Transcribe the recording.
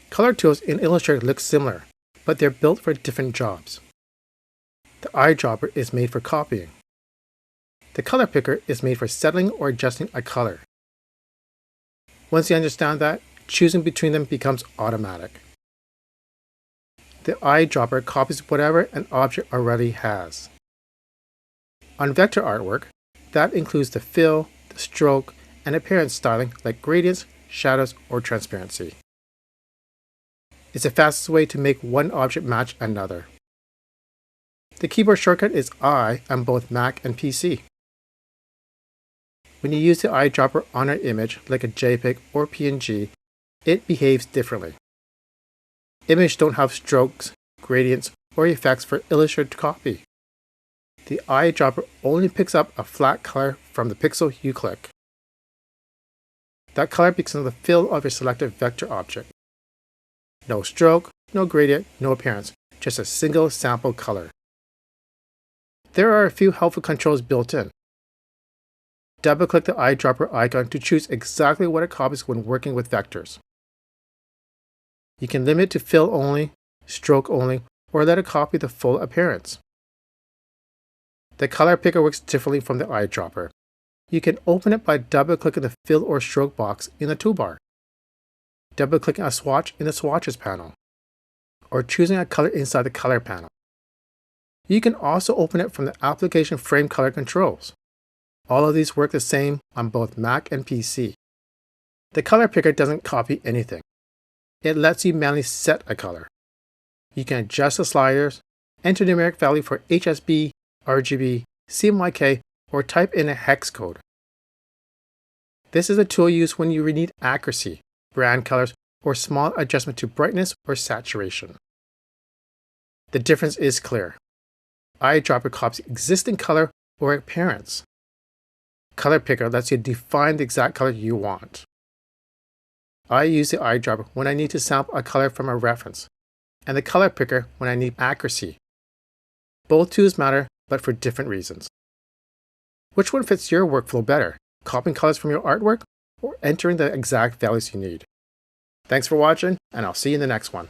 Color tools in Illustrator look similar, but they're built for different jobs. The eyedropper is made for copying. The color picker is made for settling or adjusting a color. Once you understand that, choosing between them becomes automatic. The eyedropper copies whatever an object already has. On vector artwork, that includes the fill, the stroke, and appearance styling like gradients, shadows, or transparency. It's the fastest way to make one object match another. The keyboard shortcut is I on both Mac and PC. When you use the eyedropper on an image like a JPEG or PNG, it behaves differently. Images don't have strokes, gradients, or effects for Illustrator to copy. The eyedropper only picks up a flat color from the pixel you click. That color becomes the fill of your selected vector object. No stroke, no gradient, no appearance, just a single sample color. There are a few helpful controls built in. Double-click the eyedropper icon to choose exactly what it copies when working with vectors. You can limit to fill only, stroke only, or let it copy the full appearance. The color picker works differently from the eyedropper. You can open it by double-clicking the fill or stroke box in the toolbar, double-clicking a swatch in the swatches panel, or choosing a color inside the color panel. You can also open it from the application frame color controls. All of these work the same on both Mac and PC. The color picker doesn't copy anything. It lets you manually set a color. You can adjust the sliders, enter numeric value for HSB, RGB, CMYK, or type in a hex code. This is a tool used when you need accuracy, brand colors, or small adjustment to brightness or saturation. The difference is clear. Eyedropper copies existing color or appearance. Color picker lets you define the exact color you want. I use the eyedropper when I need to sample a color from a reference, and the color picker when I need accuracy. Both tools matter, but for different reasons. Which one fits your workflow better, copying colors from your artwork or entering the exact values you need? Thanks for watching, and I'll see you in the next one.